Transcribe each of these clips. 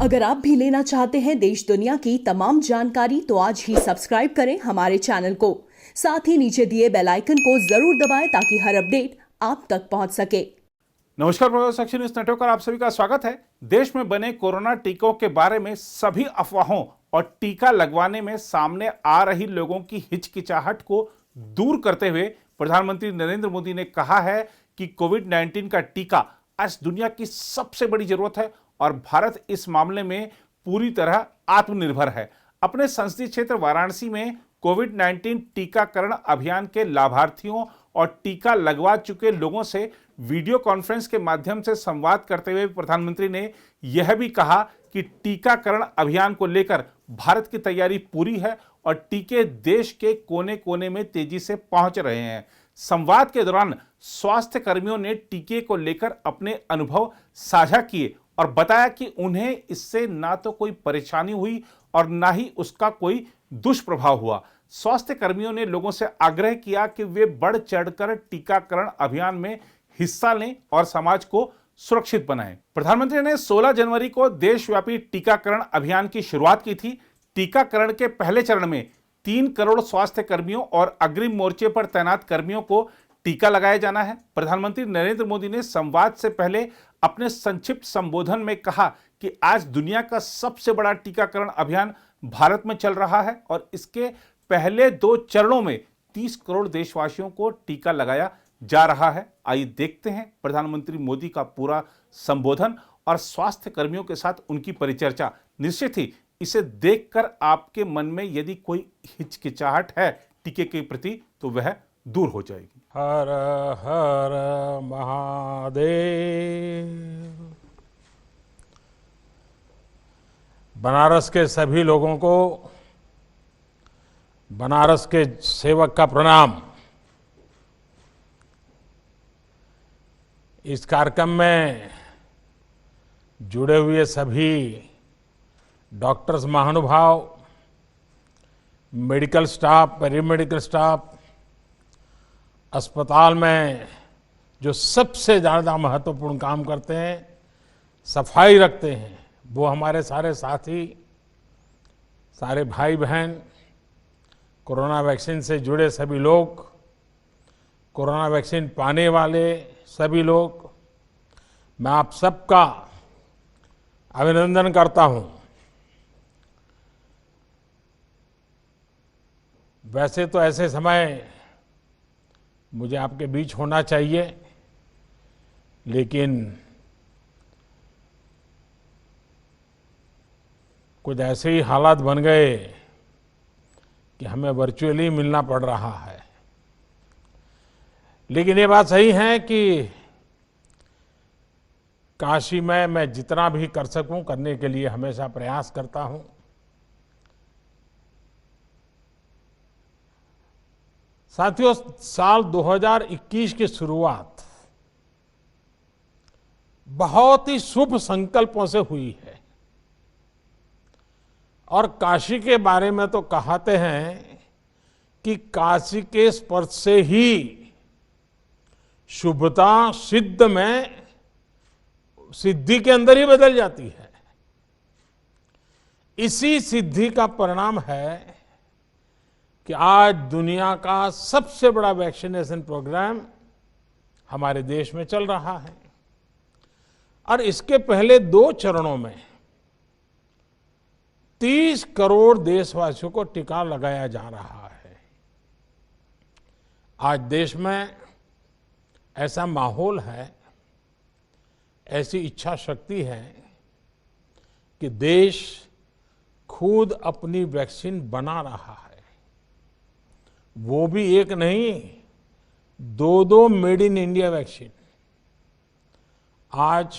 अगर आप भी लेना चाहते हैं देश दुनिया की तमाम जानकारी तो आज ही सब्सक्राइब करें हमारे चैनल को। साथ ही नीचे दिए बेल आइकन को जरूर दबाएं ताकि हर अपडेट आप तक पहुंच सके। नमस्कार प्रोफेसर साक्षी न्यूज नेटवर्क पर आप सभी का स्वागत है। देश में बने कोरोना टीकों के बारे में सभी अफवाहों और टीका लगवाने में सामने आ रही लोगों की हिचकिचाहट को दूर करते हुए प्रधानमंत्री नरेंद्र मोदी ने कहा है कि कोविड-19 का टीका आज दुनिया की सबसे बड़ी जरूरत है और भारत इस मामले में पूरी तरह आत्मनिर्भर है। अपने संसदीय क्षेत्र वाराणसी में कोविड-19 टीकाकरण अभियान के लाभार्थियों और टीका लगवा चुके लोगों से वीडियो कॉन्फ्रेंस के माध्यम से संवाद करते हुए प्रधानमंत्री ने यह भी कहा कि टीकाकरण अभियान को लेकर भारत की तैयारी पूरी है और टीके देश के कोने कोने में तेजी से पहुंच रहे हैं। संवाद के दौरान स्वास्थ्य कर्मियों ने टीके को लेकर अपने अनुभव साझा किए और बताया कि उन्हें इससे ना तो कोई परेशानी हुई और ना ही उसका कोई दुष्प्रभाव हुआ। स्वास्थ्य कर्मियों ने लोगों से आग्रह किया कि वे बढ़ चढ़कर टीकाकरण अभियान में हिस्सा लें और समाज को सुरक्षित बनाएं। प्रधानमंत्री ने 16 जनवरी को देशव्यापी टीकाकरण अभियान की शुरुआत की थी। टीकाकरण के पहले चरण में 3 करोड़ स्वास्थ्य कर्मियों और अग्रिम मोर्चे पर तैनात कर्मियों को टीका लगाया जाना है। प्रधानमंत्री नरेंद्र मोदी ने संवाद से पहले अपने संक्षिप्त संबोधन में कहा कि आज दुनिया का सबसे बड़ा टीकाकरण अभियान भारत में चल रहा है और इसके पहले 2 चरणों में 30 करोड़ देशवासियों को टीका लगाया जा रहा है। आइए देखते हैं प्रधानमंत्री मोदी का पूरा संबोधन और स्वास्थ्य कर्मियों के साथ उनकी परिचर्चा। निश्चित ही इसे देखकर आपके मन में यदि कोई हिचकिचाहट है टीके के प्रति तो वह दूर हो जाएगी। हर हर महादेव। बनारस के सभी लोगों को बनारस के सेवक का प्रणाम। इस कार्यक्रम में जुड़े हुए सभी डॉक्टर्स महानुभाव, मेडिकल स्टाफ, पैरामेडिकल स्टाफ, अस्पताल में जो सबसे ज़्यादा महत्वपूर्ण काम करते हैं, सफाई रखते हैं, वो हमारे सारे साथी, सारे भाई बहन, कोरोना वैक्सीन से जुड़े सभी लोग, कोरोना वैक्सीन पाने वाले सभी लोग, मैं आप सबका अभिनंदन करता हूं। वैसे तो ऐसे समय मुझे आपके बीच होना चाहिए, लेकिन कुछ ऐसे ही हालात बन गए कि हमें वर्चुअली मिलना पड़ रहा है। लेकिन ये बात सही है कि काशी में मैं जितना भी कर सकूं करने के लिए हमेशा प्रयास करता हूं। साथियों, साल 2021 की शुरुआत बहुत ही शुभ संकल्पों से हुई है और काशी के बारे में तो कहते हैं कि काशी के स्पर्श से ही शुभता सिद्धि के अंदर ही बदल जाती है। इसी सिद्धि का परिणाम है कि आज दुनिया का सबसे बड़ा वैक्सीनेशन प्रोग्राम हमारे देश में चल रहा है और इसके पहले 2 चरणों में 30 करोड़ देशवासियों को टीका लगाया जा रहा है। आज देश में ऐसा माहौल है, ऐसी इच्छा शक्ति है कि देश खुद अपनी वैक्सीन बना रहा है। वो भी एक नहीं, 2 मेड इन इंडिया वैक्सीन। आज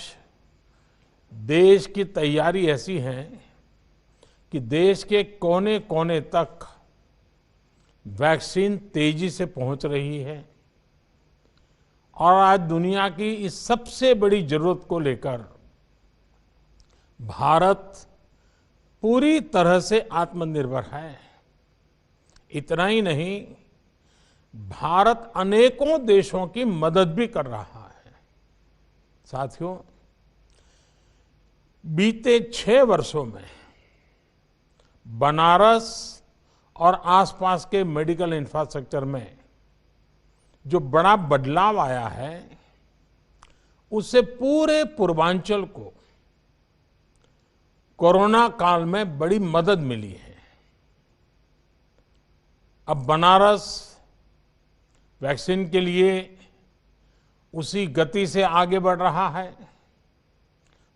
देश की तैयारी ऐसी है कि देश के कोने कोने तक वैक्सीन तेजी से पहुंच रही है और आज दुनिया की इस सबसे बड़ी जरूरत को लेकर भारत पूरी तरह से आत्मनिर्भर है। इतना ही नहीं, भारत अनेकों देशों की मदद भी कर रहा है। साथियों, बीते 6 वर्षों में बनारस और आसपास के मेडिकल इंफ्रास्ट्रक्चर में जो बड़ा बदलाव आया है, उससे पूरे पूर्वांचल को कोरोना काल में बड़ी मदद मिली है। अब बनारस वैक्सीन के लिए उसी गति से आगे बढ़ रहा है।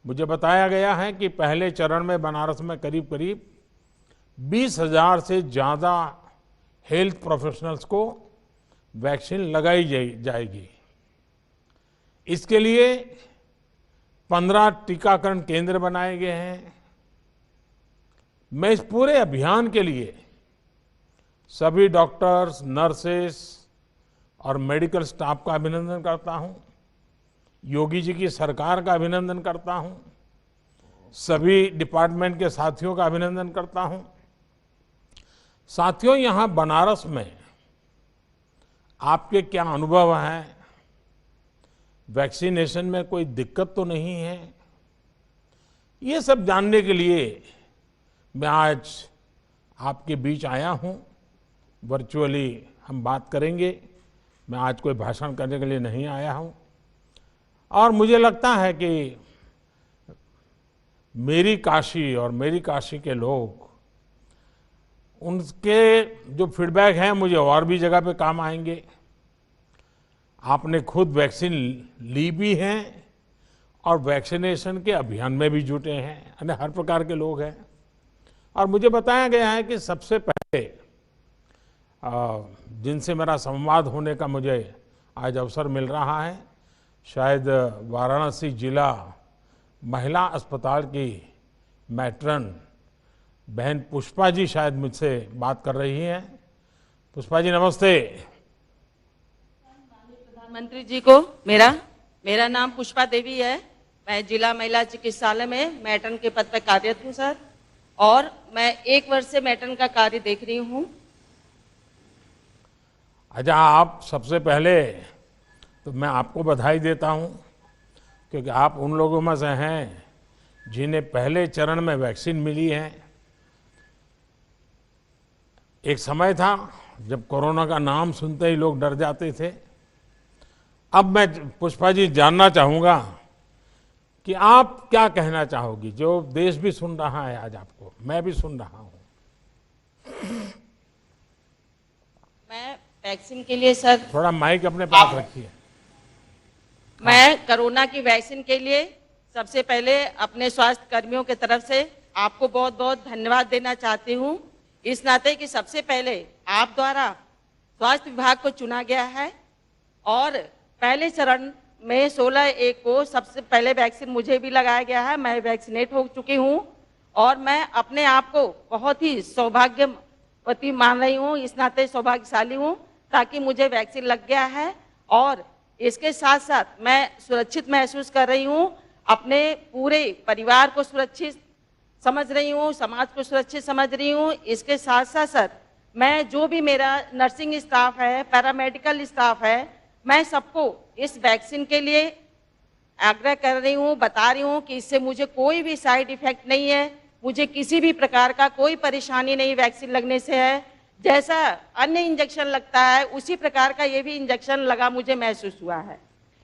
मुझे बताया गया है कि पहले चरण में बनारस में करीब करीब 20,000 से ज्यादा हेल्थ प्रोफेशनल्स को वैक्सीन लगाई जाएगी। इसके लिए 15 टीकाकरण केंद्र बनाए गए हैं। मैं इस पूरे अभियान के लिए सभी डॉक्टर्स, नर्सेस और मेडिकल स्टाफ का अभिनंदन करता हूं। योगी जी की सरकार का अभिनंदन करता हूं। सभी डिपार्टमेंट के साथियों का अभिनंदन करता हूं। साथियों, यहां बनारस में आपके क्या अनुभव हैं? वैक्सीनेशन में कोई दिक्कत तो नहीं है? ये सब जानने के लिए मैं आज आपके बीच आया हूं। वर्चुअली हम बात करेंगे। मैं आज कोई भाषण करने के लिए नहीं आया हूं। और मुझे लगता है कि मेरी काशी और मेरी काशी के लोग, उनके जो फीडबैक हैं मुझे और भी जगह पे काम आएंगे। आपने खुद वैक्सीन ली भी है और वैक्सीनेशन के अभियान में भी जुटे हैं, यानी हर प्रकार के लोग हैं। और मुझे बताया गया है कि सबसे पहले जिनसे मेरा संवाद होने का मुझे आज अवसर मिल रहा है, शायद वाराणसी जिला महिला अस्पताल की मैट्रन बहन पुष्पा जी शायद मुझसे बात कर रही हैं। पुष्पा जी, नमस्ते। प्रधानमंत्री जी को मेरा नाम पुष्पा देवी है। मैं जिला महिला चिकित्सालय में मैट्रन के पद पर कार्यरत हूँ सर, और मैं 1 वर्ष से मैट्रन का कार्य देख रही हूँ। अच्छा, आप सबसे पहले तो मैं आपको बधाई देता हूँ, क्योंकि आप उन लोगों में से हैं जिन्हें पहले चरण में वैक्सीन मिली है। एक समय था जब कोरोना का नाम सुनते ही लोग डर जाते थे। अब मैं पुष्पा जी जानना चाहूंगा कि आप क्या कहना चाहोगी, जो देश भी सुन रहा है आज आपको, मैं भी सुन रहा हूं। मैं वैक्सीन के लिए सर, थोड़ा माइक अपने पास रखिए। मैं कोरोना की वैक्सीन के लिए सबसे पहले अपने स्वास्थ्य कर्मियों की तरफ से आपको बहुत बहुत धन्यवाद देना चाहती हूँ, इस नाते कि सबसे पहले आप द्वारा स्वास्थ्य विभाग को चुना गया है और पहले चरण में 16/1 को सबसे पहले वैक्सीन मुझे भी लगाया गया है। मैं वैक्सीनेट हो चुकी हूँ और मैं अपने आप को बहुत ही सौभाग्यवती मान रही हूँ, इस नाते सौभाग्यशाली हूँ ताकि मुझे वैक्सीन लग गया है। और इसके साथ साथ मैं सुरक्षित महसूस कर रही हूँ, अपने पूरे परिवार को सुरक्षित समझ रही हूँ, समाज को सुरक्षित समझ रही हूँ। इसके साथ साथ सर, मैं जो भी मेरा नर्सिंग स्टाफ है, पैरामेडिकल स्टाफ है, मैं सबको इस वैक्सीन के लिए आग्रह कर रही हूँ, बता रही हूँ कि इससे मुझे कोई भी साइड इफेक्ट नहीं है, मुझे किसी भी प्रकार का कोई परेशानी नहीं वैक्सीन लगने से है। जैसा अन्य इंजेक्शन लगता है उसी प्रकार का ये भी इंजेक्शन लगा मुझे महसूस हुआ है।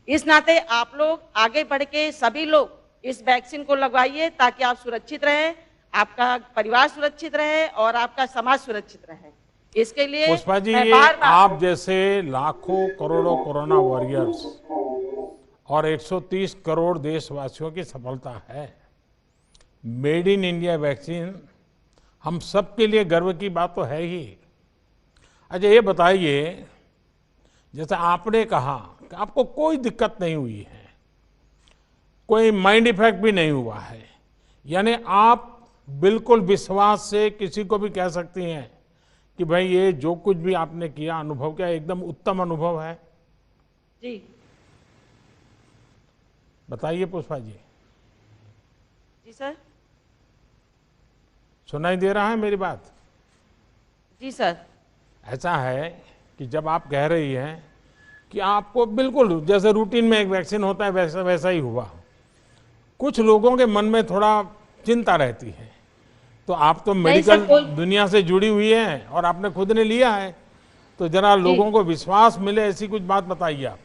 इस नाते आप लोग आगे बढ़ के सभी लोग इस वैक्सीन को लगवाइए ताकि आप सुरक्षित रहें, आपका परिवार सुरक्षित रहे और आपका समाज सुरक्षित रहे। इसके लिए पुष्पा जी, मैं ये बार-बार आप जैसे लाखों करोड़ों कोरोना वॉरियर्स और 130 करोड़ देशवासियों की सफलता है। मेड इन इंडिया वैक्सीन हम सबके लिए गर्व की बात तो है ही। अच्छा, ये बताइए, जैसे आपने कहा कि आपको कोई दिक्कत नहीं हुई है, कोई माइंड इफेक्ट भी नहीं हुआ है, यानी आप बिल्कुल विश्वास से किसी को भी कह सकती हैं कि भाई ये जो कुछ भी आपने किया, अनुभव किया, एकदम उत्तम अनुभव है। जी बताइए पुष्पा जी। जी सर। सुनाई दे रहा है मेरी बात? जी सर। ऐसा है कि जब आप कह रही हैं कि आपको बिल्कुल जैसे रूटीन में एक वैक्सीन होता है वैसा वैसा ही हुआ, कुछ लोगों के मन में थोड़ा चिंता रहती है। तो आप तो नहीं सर, मेडिकल दुनिया से जुड़ी हुई हैं और आपने खुद ने लिया है, तो जरा लोगों को विश्वास मिले ऐसी कुछ बात बताइए आप।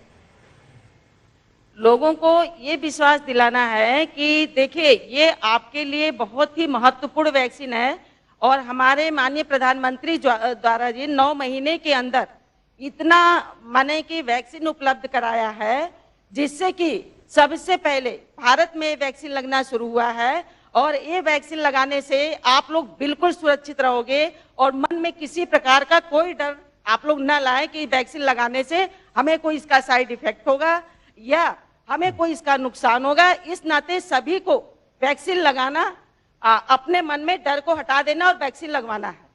लोगों को ये विश्वास दिलाना है कि देखिए ये आपके लिए बहुत ही महत्वपूर्ण वैक्सीन है और हमारे माननीय प्रधानमंत्री द्वारा जी 9 महीने के अंदर इतना माने कि वैक्सीन उपलब्ध कराया है, जिससे कि सबसे पहले भारत में वैक्सीन लगना शुरू हुआ है और ये वैक्सीन लगाने से आप लोग बिल्कुल सुरक्षित रहोगे और मन में किसी प्रकार का कोई डर आप लोग न लाएं कि वैक्सीन लगाने से हमें कोई इसका साइड इफेक्ट होगा या हमें कोई इसका नुकसान होगा। इस नाते सभी को वैक्सीन लगाना, अपने मन में डर को हटा देना और वैक्सीन लगवाना है।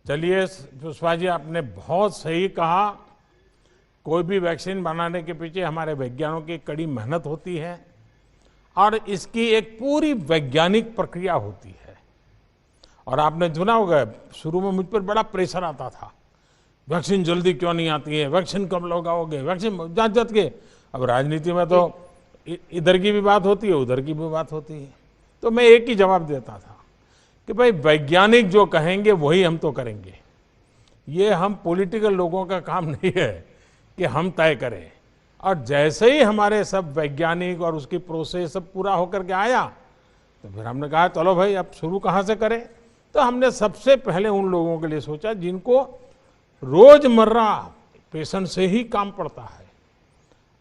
चलिए पुष्पा जी, आपने बहुत सही कहा। कोई भी वैक्सीन बनाने के पीछे हमारे वैज्ञानिकों की कड़ी मेहनत होती है और इसकी एक पूरी वैज्ञानिक प्रक्रिया होती है। और आपने सुना होगा, शुरू में मुझ पर बड़ा प्रेशर आता था, वैक्सीन जल्दी क्यों नहीं आती है, वैक्सीन कब लगाओगे, वैक्सीन जांच के। अब राजनीति में तो इधर की भी बात होती है, उधर की भी बात होती है। तो मैं एक ही जवाब देता था कि भाई वैज्ञानिक जो कहेंगे वही हम तो करेंगे। ये हम पॉलिटिकल लोगों का काम नहीं है कि हम तय करें। और जैसे ही हमारे सब वैज्ञानिक और उसकी प्रोसेस सब पूरा होकर के आया, तो फिर हमने कहा चलो भाई अब शुरू कहाँ से करें। तो हमने सबसे पहले उन लोगों के लिए सोचा जिनको रोजमर्रा पेशेंट से ही काम पड़ता है।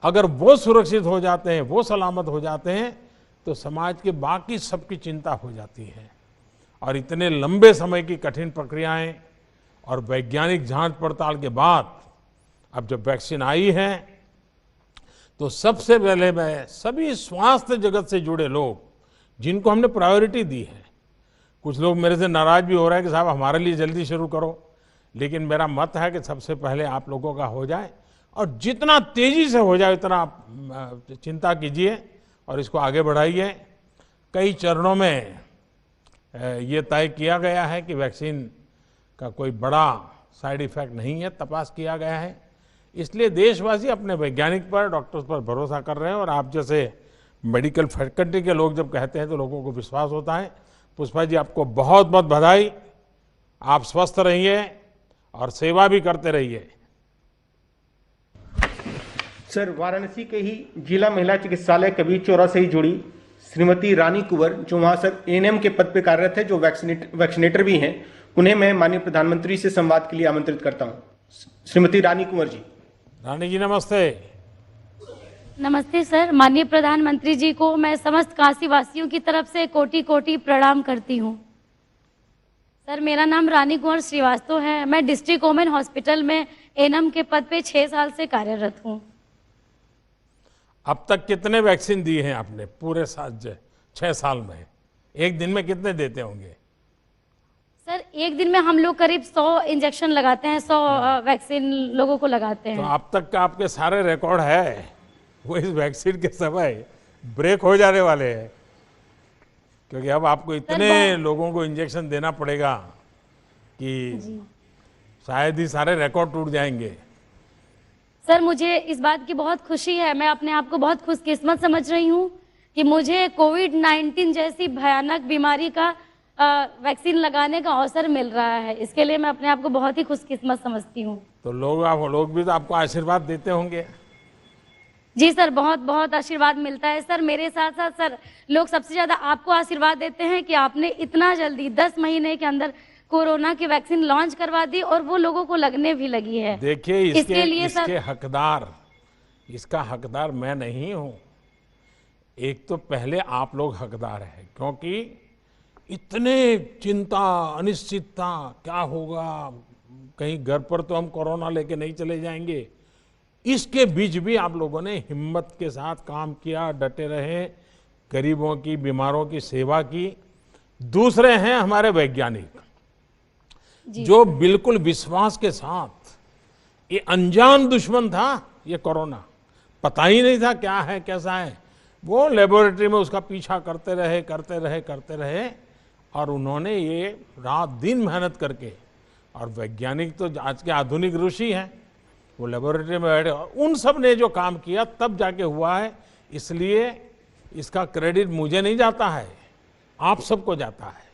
अगर वो सुरक्षित हो जाते हैं, वो सलामत हो जाते हैं, तो समाज के बाकी सबकी चिंता हो जाती है। और इतने लंबे समय की कठिन प्रक्रियाएं और वैज्ञानिक जांच पड़ताल के बाद अब जब वैक्सीन आई है, तो सबसे पहले मैं सभी स्वास्थ्य जगत से जुड़े लोग जिनको हमने प्रायोरिटी दी है, कुछ लोग मेरे से नाराज भी हो रहे हैं कि साहब हमारे लिए जल्दी शुरू करो, लेकिन मेरा मत है कि सबसे पहले आप लोगों का हो जाए और जितना तेजी से हो जाए उतना आप चिंता कीजिए और इसको आगे बढ़ाइए। कई चरणों में ये तय किया गया है कि वैक्सीन का कोई बड़ा साइड इफेक्ट नहीं है, तपास किया गया है। इसलिए देशवासी अपने वैज्ञानिक पर, डॉक्टर्स पर भरोसा कर रहे हैं और आप जैसे मेडिकल फैकल्टी के लोग जब कहते हैं तो लोगों को विश्वास होता है। पुष्पा जी, आपको बहुत बहुत बधाई। आप स्वस्थ रहिए और सेवा भी करते रहिए। सर, वाराणसी के ही जिला महिला चिकित्सालय कबीर चौरा से ही जुड़ी श्रीमती रानी कुंवर, जो वहाँ सर एएनएम के पद पे कार्यरत है, जो वैक्सीनेटर भी हैं, उन्हें मैं माननीय प्रधानमंत्री से संवाद के लिए आमंत्रित करता हूँ। श्रीमती रानी कुंवर जी। रानी जी नमस्ते। नमस्ते सर। माननीय प्रधानमंत्री जी को मैं समस्त काशी वासियों की तरफ से कोटि कोटि प्रणाम करती हूँ। सर, मेरा नाम रानी कुंवर श्रीवास्तव है। मैं डिस्ट्रिक्ट वुमेन हॉस्पिटल में एएनएम के पद पे 6 साल से कार्यरत हूँ। अब तक कितने वैक्सीन दिए हैं आपने पूरे 6 साल में? एक दिन में कितने देते होंगे? सर, एक दिन में हम लोग करीब 100 इंजेक्शन लगाते हैं, 100 वैक्सीन लोगों को लगाते हैं। तो अब तक का आपके सारे रिकॉर्ड है वो इस वैक्सीन के समय ब्रेक हो जाने वाले हैं, क्योंकि अब आपको इतने लोगों को इंजेक्शन देना पड़ेगा कि शायद ही सारे रिकॉर्ड टूट जाएंगे। सर, मुझे इस बात की बहुत खुशी है। मैं अपने आप को बहुत खुशकिस्मत समझ रही हूँ कि मुझे कोविड-19 जैसी भयानक बीमारी का वैक्सीन लगाने का अवसर मिल रहा है। इसके लिए मैं अपने आप को बहुत ही खुशकिस्मत समझती हूँ। तो लोग भी तो आपको आशीर्वाद देते होंगे। जी सर, बहुत बहुत आशीर्वाद मिलता है सर। मेरे साथ साथ सर लोग सबसे ज्यादा आपको आशीर्वाद देते हैं कि आपने इतना जल्दी 10 महीने के अंदर कोरोना की वैक्सीन लॉन्च करवा दी और वो लोगों को लगने भी लगी है। देखिए, इसका हकदार मैं नहीं हूं। एक तो पहले आप लोग हकदार हैं, क्योंकि इतने चिंता, अनिश्चितता, क्या होगा, कहीं घर पर तो हम कोरोना लेके नहीं चले जाएंगे। इसके बीच भी आप लोगों ने हिम्मत के साथ काम किया, डटे रहे, गरीबों की, बीमारों की सेवा की। दूसरे हैं हमारे वैज्ञानिक, जो बिल्कुल विश्वास के साथ, ये अनजान दुश्मन था ये कोरोना, पता ही नहीं था क्या है कैसा है, वो लेबोरेटरी में उसका पीछा करते रहे और उन्होंने ये रात दिन मेहनत करके, और वैज्ञानिक तो आज के आधुनिक ऋषि हैं, वो लेबोरेटरी में बैठे और उन सब ने जो काम किया तब जाके हुआ है। इसलिए इसका क्रेडिट मुझे नहीं जाता है, आप सबको जाता है।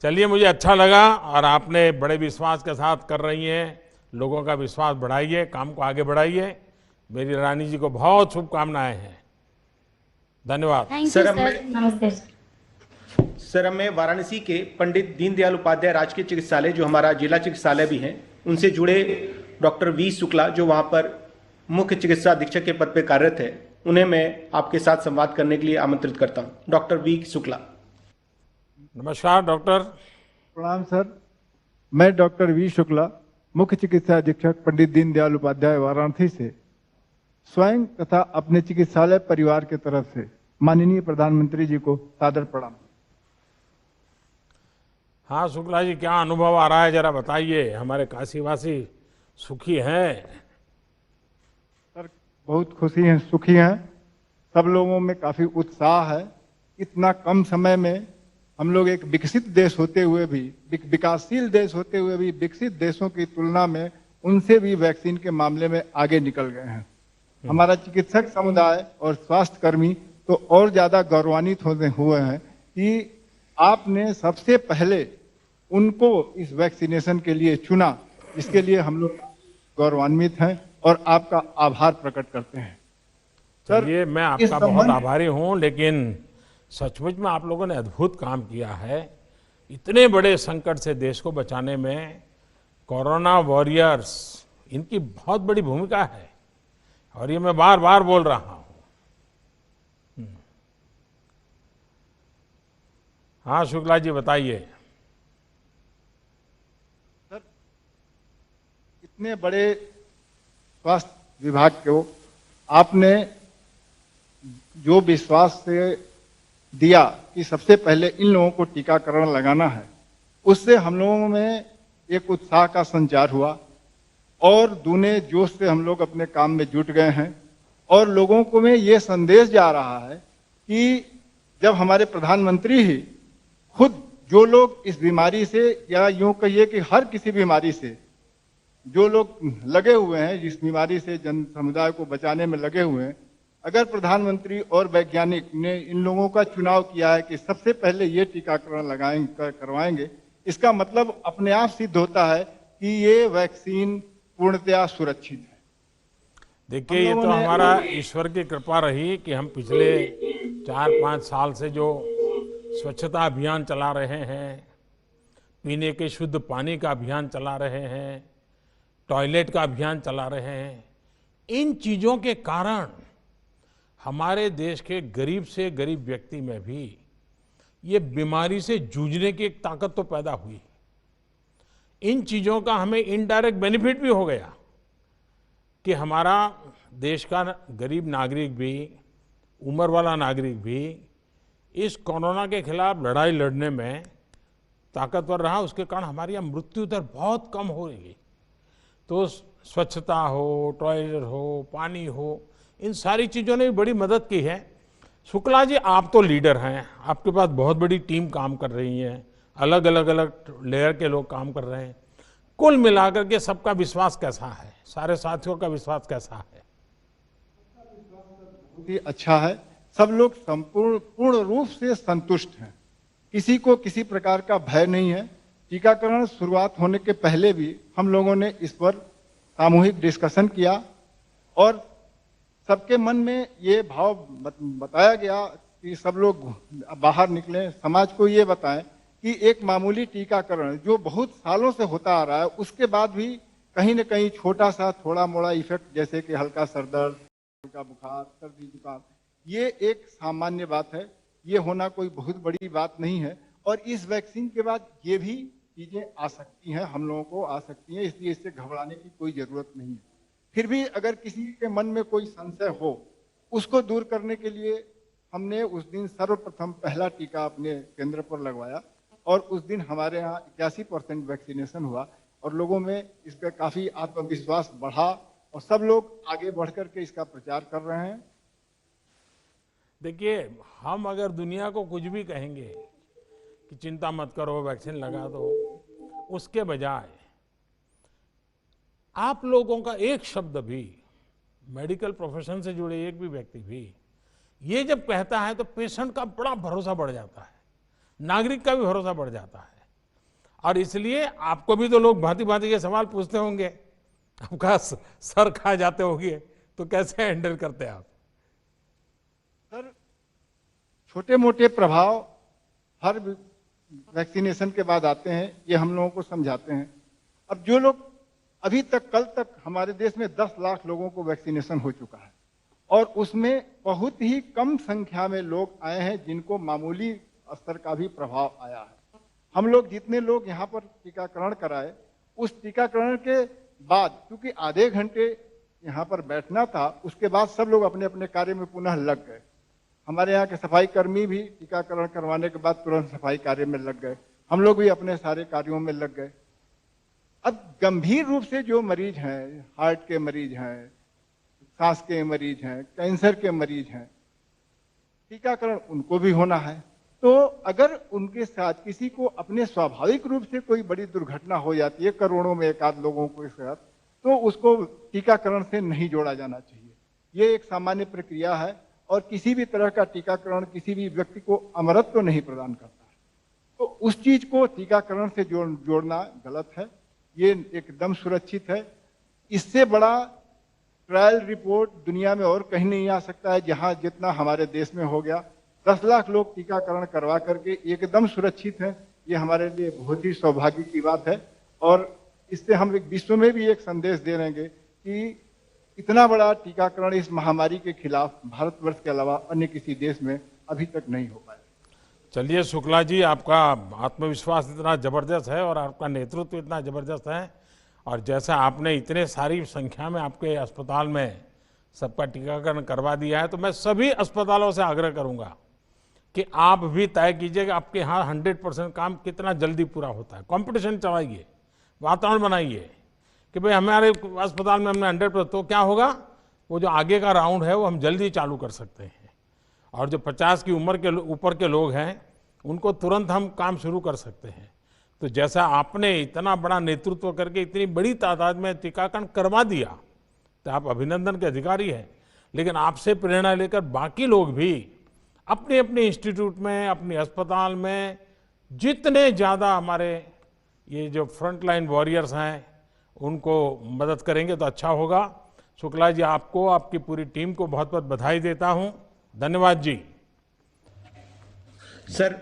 चलिए, मुझे अच्छा लगा और आपने बड़े विश्वास के साथ कर रही हैं। लोगों का विश्वास बढ़ाइए, काम को आगे बढ़ाइए। मेरी रानी जी को बहुत शुभकामनाएं हैं। धन्यवाद। थैंक यू सर, सर, नमस्ते। सर, अब मैं वाराणसी के पंडित दीनदयाल उपाध्याय राजकीय चिकित्सालय, जो हमारा जिला चिकित्सालय भी है, उनसे जुड़े डॉक्टर वी शुक्ला, जो वहां पर मुख्य चिकित्सा अधीक्षक के पद पर कार्यरत है, उन्हें मैं आपके साथ संवाद करने के लिए आमंत्रित करता हूं। Doctor V Shukla. नमस्कार डॉक्टर। प्रणाम सर, मैं डॉक्टर वी शुक्ला, मुख्य चिकित्सा अधीक्षक पंडित दीनदयाल उपाध्याय वाराणसी से स्वयं तथा अपने चिकित्सालय परिवार के तरफ से माननीय प्रधानमंत्री जी को सादर प्रणाम। हाँ शुक्ला जी, क्या अनुभव आ रहा है, जरा बताइए। हमारे काशीवासी सुखी हैं? सर, बहुत खुशी हैं, सुखी हैं। सब लोगों में काफी उत्साह है। इतना कम समय में हम लोग एक विकसित देश होते हुए भी, विकासशील देश होते हुए भी विकसित देशों की तुलना में उनसे भी वैक्सीन के मामले में आगे निकल गए हैं। हमारा चिकित्सक समुदाय और स्वास्थ्य कर्मी तो और ज्यादा गौरवान्वित हुए हैं कि आपने सबसे पहले उनको इस वैक्सीनेशन के लिए चुना। इसके लिए हम लोग गौरवान्वित हैं और आपका आभार प्रकट करते हैं। चलिए, मैं आपका बहुत आभारी हूं, लेकिन सचमुच में आप लोगों ने अद्भुत काम किया है। इतने बड़े संकट से देश को बचाने में कोरोना वॉरियर्स, इनकी बहुत बड़ी भूमिका है और ये मैं बार बार बोल रहा हूं। हाँ शुक्ला जी, बताइए। सर, इतने बड़े स्वास्थ्य विभाग को आपने जो विश्वास से दिया कि सबसे पहले इन लोगों को टीकाकरण लगाना है, उससे हम लोगों में एक उत्साह का संचार हुआ और दूने जोश से हम लोग अपने काम में जुट गए हैं। और लोगों को में ये संदेश जा रहा है कि जब हमारे प्रधानमंत्री ही खुद, जो लोग इस बीमारी से, या यूं कहिए कि हर किसी बीमारी से जो लोग लगे हुए हैं, जिस बीमारी से जन समुदाय को बचाने में लगे हुए हैं, अगर प्रधानमंत्री और वैज्ञानिक ने इन लोगों का चुनाव किया है कि सबसे पहले ये टीकाकरण करवाएंगे, इसका मतलब अपने आप सिद्ध होता है कि ये वैक्सीन पूर्णतया सुरक्षित है। देखिए, ये तो हमारा ईश्वर की कृपा रही कि हम पिछले 4-5 साल से जो स्वच्छता अभियान चला रहे हैं, पीने के शुद्ध पानी का अभियान चला रहे हैं, टॉयलेट का अभियान चला रहे हैं, इन चीजों के कारण हमारे देश के गरीब से गरीब व्यक्ति में भी ये बीमारी से जूझने की एक ताकत तो पैदा हुई। इन चीजों का हमें इनडायरेक्ट बेनिफिट भी हो गया कि हमारा देश का गरीब नागरिक भी, उम्र वाला नागरिक भी इस कोरोना के खिलाफ लड़ाई लड़ने में ताकतवर रहा। उसके कारण हमारी यहाँ मृत्यु दर बहुत कम हो रही। तो स्वच्छता हो, टॉयलेट हो, पानी हो, इन सारी चीज़ों ने भी बड़ी मदद की है। शुक्ला जी, आप तो लीडर हैं, आपके पास बहुत बड़ी टीम काम कर रही है, अलग अलग लेयर के लोग काम कर रहे हैं। कुल मिलाकर के सबका विश्वास कैसा है, सारे साथियों का विश्वास कैसा है? बहुत ही अच्छा है। सब लोग पूर्ण रूप से संतुष्ट हैं। किसी को किसी प्रकार का भय नहीं है। टीकाकरण शुरुआत होने के पहले भी हम लोगों ने इस पर सामूहिक डिस्कशन किया और सबके मन में ये भाव बताया गया कि सब लोग बाहर निकलें, समाज को ये बताएं कि एक मामूली टीकाकरण जो बहुत सालों से होता आ रहा है, उसके बाद भी कहीं न कहीं छोटा सा थोड़ा मोड़ा इफेक्ट, जैसे कि हल्का सर दर्द, हल्का बुखार, सर्दी जुकाम, ये एक सामान्य बात है। ये होना कोई बहुत बड़ी बात नहीं है और इस वैक्सीन के बाद ये भी चीजें आ सकती हैं, हम लोगों को आ सकती हैं, इसलिए इससे घबराने की कोई जरूरत नहीं है। फिर भी अगर किसी के मन में कोई संशय हो, उसको दूर करने के लिए हमने उस दिन सर्वप्रथम पहला टीका अपने केंद्र पर लगवाया और उस दिन हमारे यहाँ 81% वैक्सीनेशन हुआ और लोगों में इसका काफी आत्मविश्वास बढ़ा और सब लोग आगे बढ़ करके इसका प्रचार कर रहे हैं। देखिए, हम अगर दुनिया को कुछ भी कहेंगे कि चिंता मत करो, वैक्सीन लगा दो, उसके बजाय आप लोगों का एक शब्द भी मेडिकल प्रोफेशन से जुड़े एक भी व्यक्ति भी ये जब कहता है तो पेशेंट का बड़ा भरोसा बढ़ जाता है, नागरिक का भी भरोसा बढ़ जाता है। और इसलिए आपको भी तो लोग भांति भांति के सवाल पूछते होंगे, आपका सर खा जाते होंगे, तो कैसे हैंडल करते हैं आप? सर, छोटे मोटे प्रभाव हर वैक्सीनेशन के बाद आते हैं, ये हम लोगों को समझाते हैं। अब जो लोग अभी तक, कल तक हमारे देश में 10 लाख लोगों को वैक्सीनेशन हो चुका है और उसमें बहुत ही कम संख्या में लोग आए हैं जिनको मामूली स्तर का भी प्रभाव आया है। हम लोग जितने लोग यहाँ पर टीकाकरण कराए, उस टीकाकरण के बाद क्योंकि आधे घंटे यहाँ पर बैठना था, उसके बाद सब लोग अपने अपने कार्य में पुनः लग गए। हमारे यहाँ के सफाई कर्मी भी टीकाकरण करवाने के बाद तुरंत सफाई कार्य में लग गए, हम लोग भी अपने सारे कार्यों में लग गए। अब गंभीर रूप से जो मरीज हैं, हार्ट के मरीज हैं, सांस के मरीज हैं, कैंसर के मरीज हैं, टीकाकरण उनको भी होना है। तो अगर उनके साथ किसी को अपने स्वाभाविक रूप से कोई बड़ी दुर्घटना हो जाती है, करोड़ों में एक आध लोगों के साथ, तो उसको टीकाकरण से नहीं जोड़ा जाना चाहिए। ये एक सामान्य प्रक्रिया है और किसी भी तरह का टीकाकरण किसी भी व्यक्ति को अमरत्व नहीं प्रदान करता है। तो उस चीज को टीकाकरण से जोड़ना गलत है, ये एकदम सुरक्षित है। इससे बड़ा ट्रायल रिपोर्ट दुनिया में और कहीं नहीं आ सकता है, जहां जितना हमारे देश में हो गया। 10 लाख लोग टीकाकरण करवा करके एकदम सुरक्षित हैं, ये हमारे लिए बहुत ही सौभाग्य की बात है। और इससे हम एक विश्व में भी एक संदेश दे रहेंगे कि इतना बड़ा टीकाकरण इस महामारी के खिलाफ भारतवर्ष के अलावा अन्य किसी देश में अभी तक नहीं हो पाया। चलिए शुक्ला जी, आपका आत्मविश्वास इतना जबरदस्त है और आपका नेतृत्व इतना जबरदस्त है, और जैसा आपने इतने सारी संख्या में आपके अस्पताल में सबका टीकाकरण करवा दिया है, तो मैं सभी अस्पतालों से आग्रह करूंगा कि आप भी तय कीजिए कि आपके यहाँ 100% काम कितना जल्दी पूरा होता है। कंपटीशन चलाइए, वातावरण बनाइए कि भाई हमारे अस्पताल में हमने 100%, तो क्या होगा, वो जो आगे का राउंड है वो हम जल्दी चालू कर सकते हैं। और जो 50 की उम्र के ऊपर के लोग हैं उनको तुरंत हम काम शुरू कर सकते हैं। तो जैसा आपने इतना बड़ा नेतृत्व करके इतनी बड़ी तादाद में टीकाकरण करवा दिया, तो आप अभिनंदन के अधिकारी हैं। लेकिन आपसे प्रेरणा लेकर बाकी लोग भी अपने अपने इंस्टीट्यूट में, अपने अस्पताल में जितने ज़्यादा हमारे ये जो फ्रंट लाइन वॉरियर्स हैं उनको मदद करेंगे तो अच्छा होगा। शुक्ला जी, आपको, आपकी पूरी टीम को बहुत बहुत बधाई देता हूं। धन्यवाद जी। सर,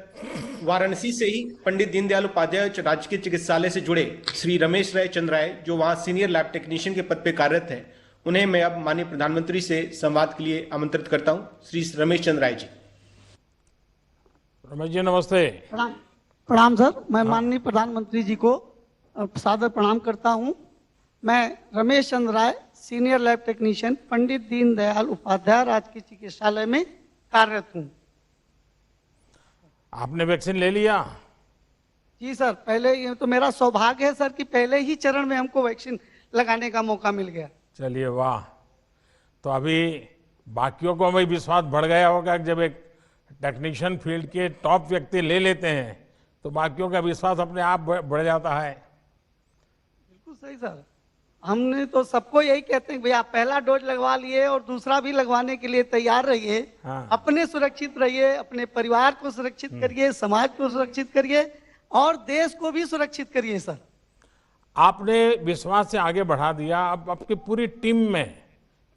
वाराणसी से ही पंडित दीनदयाल उपाध्याय राजकीय चिकित्सालय से जुड़े श्री रमेश राय चंद्र राय, जो वहां सीनियर लैब टेक्नीशियन के पद पे कार्यरत हैं, उन्हें मैं अब माननीय प्रधानमंत्री से संवाद के लिए आमंत्रित करता हूं। श्री रमेश चंद्र राय जी। रमेश जी नमस्ते। प्रणाम सर, मैं माननीय प्रधानमंत्री जी को सादर प्रणाम करता हूं। मैं रमेश चंद्र राय, senior lab technician, Pandit Deendayal Upadhyay राजकीय चिकित्सालय में कार्यरत हूं। आपने वैक्सीन ले लिया? जी सर, पहले, ये तो मेरा सौभाग्य है सर कि पहले ही चरण में हमको वैक्सीन लगाने का मौका मिल गया। चलिए वाह। तो अभी बाकियों को भी विश्वास बढ़ गया होगा कि जब एक टेक्नीशियन फील्ड के टॉप व्यक्ति ले लेते हैं तो बाकियों का विश्वास अपने आप बढ़ जाता है। बिल्कुल सही सर, हमने तो सबको यही कहते हैं भैया पहला डोज लगवा लिए और दूसरा भी लगवाने के लिए तैयार रहिए। हाँ। अपने सुरक्षित रहिए, अपने परिवार को सुरक्षित करिए, समाज को सुरक्षित करिए और देश को भी सुरक्षित करिए। सर, आपने विश्वास से आगे बढ़ा दिया, अब आपकी पूरी टीम में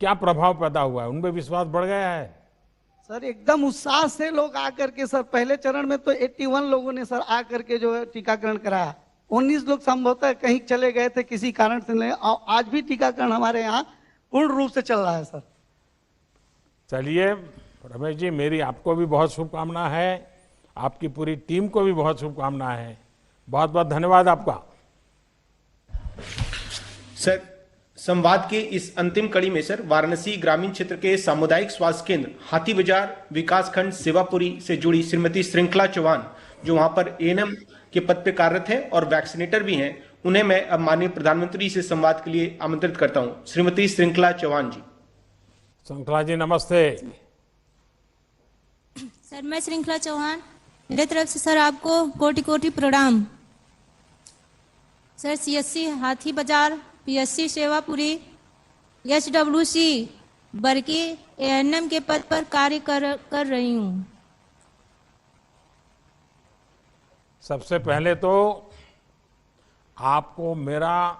क्या प्रभाव पैदा हुआ है? उनमें विश्वास बढ़ गया है? सर एकदम उत्साह से लोग आकर के, सर पहले चरण में तो 81 लोगों ने सर आकर के जो है टीकाकरण कराया। 19 लोग संभवतः कहीं चले गए थे किसी कारण से नहीं, और आज भी टीकाकरण हमारे यहाँ पूर्ण रूप से चल रहा है। सर चलिए रमेश जी, मेरी आपको भी बहुत शुभकामना है, आपकी पूरी टीम को भी बहुत शुभकामना है। बहुत बहुत धन्यवाद आपका। सर, संवाद के इस अंतिम कड़ी में सर वाराणसी ग्रामीण क्षेत्र के सामुदायिक स्वास्थ्य केंद्र हाथी बाजार विकासखंड सेवापुरी से जुड़ी श्रीमती श्रृंखला चौहान, जो वहां पर एएनएम के पद पे कार्यरत है और वैक्सीनेटर भी हैं, उन्हें मैं अब माननीय प्रधानमंत्री से संवाद के लिए आमंत्रित करता हूं। श्रीमती श्रृंखला चौहान जी। श्रृंखला जी नमस्ते। सर, मैं श्रृंखला चौहान, मेरे तरफ से सर आपको कोटि कोटि प्रणाम। सर, CSC हाथी बाजार, PSC सेवापुरी HWC बरकी ANM के पद पर कार्य कर रही हूँ। सबसे पहले तो आपको मेरा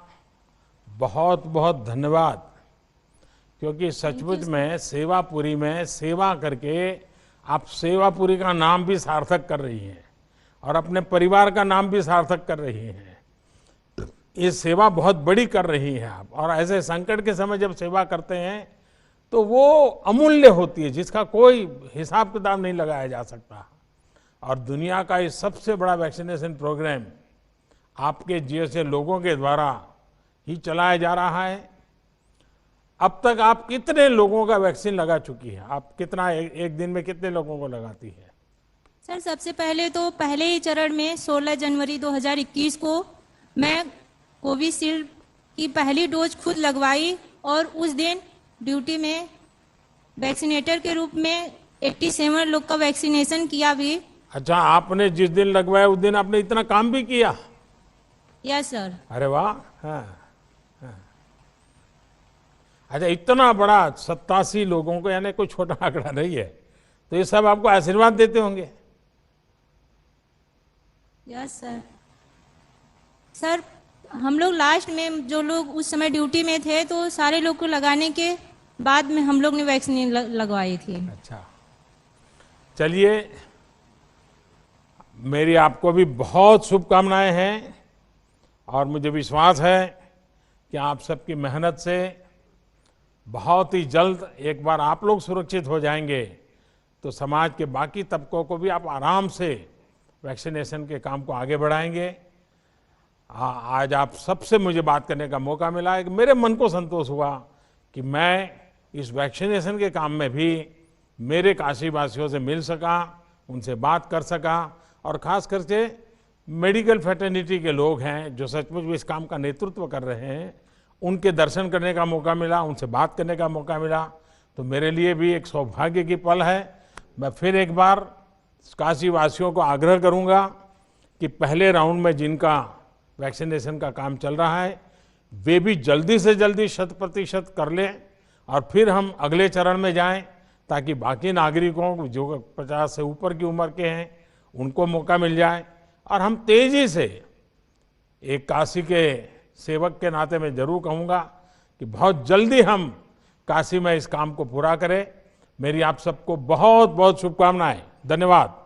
बहुत बहुत धन्यवाद, क्योंकि सचमुच में सेवापुरी में सेवा करके आप सेवापुरी का नाम भी सार्थक कर रही हैं और अपने परिवार का नाम भी सार्थक कर रही हैं। ये सेवा बहुत बड़ी कर रही हैं आप, और ऐसे संकट के समय जब सेवा करते हैं तो वो अमूल्य होती है, जिसका कोई हिसाब किताब नहीं लगाया जा सकता। और दुनिया का ये सबसे बड़ा वैक्सीनेशन प्रोग्राम आपके जैसे लोगों के द्वारा ही चलाया जा रहा है। अब तक आप कितने लोगों का वैक्सीन लगा चुकी है? आप कितना एक दिन में कितने लोगों को लगाती है? सर, सबसे पहले तो पहले ही चरण में 16 जनवरी 2021 को मैं कोविशील्ड की पहली डोज खुद लगवाई, और उस दिन ड्यूटी में वैक्सीनेटर के रूप में 87 लोग का वैक्सीनेशन किया भी। अच्छा, आपने जिस दिन लगवाया उस दिन आपने इतना काम भी किया? Yes sir. अरे वाह। हाँ, हाँ। अच्छा, इतना बड़ा 87 लोगों को, यानी कोई छोटा आंकड़ा नहीं है, तो ये सब आपको आशीर्वाद देते होंगे। Yes sir. सर, हम लोग लास्ट में जो लोग उस समय ड्यूटी में थे, तो सारे लोग को लगाने के बाद में हम लोग ने वैक्सीन लगवाई थी। अच्छा, चलिए, मेरी आपको भी बहुत शुभकामनाएं हैं, और मुझे विश्वास है कि आप सबकी मेहनत से बहुत ही जल्द एक बार आप लोग सुरक्षित हो जाएंगे तो समाज के बाकी तबकों को भी आप आराम से वैक्सीनेशन के काम को आगे बढ़ाएंगे। आज आप सबसे मुझे बात करने का मौका मिला है कि मेरे मन को संतोष हुआ कि मैं इस वैक्सीनेशन के काम में भी मेरे काशीवासियों से मिल सका, उनसे बात कर सका, और खास करके मेडिकल फ्रेटर्निटी के लोग हैं जो सचमुच में इस काम का नेतृत्व कर रहे हैं, उनके दर्शन करने का मौका मिला, उनसे बात करने का मौका मिला, तो मेरे लिए भी एक सौभाग्य की पल है। मैं फिर एक बार काशीवासियों को आग्रह करूंगा कि पहले राउंड में जिनका वैक्सीनेशन का काम चल रहा है वे भी जल्दी से जल्दी 100% कर लें, और फिर हम अगले चरण में जाएं, ताकि बाकी नागरिकों जो 50 से ऊपर की उम्र के हैं उनको मौका मिल जाए, और हम तेजी से, एक काशी के सेवक के नाते मैं जरूर कहूँगा कि बहुत जल्दी हम काशी में इस काम को पूरा करें। मेरी आप सबको बहुत बहुत शुभकामनाएं। धन्यवाद।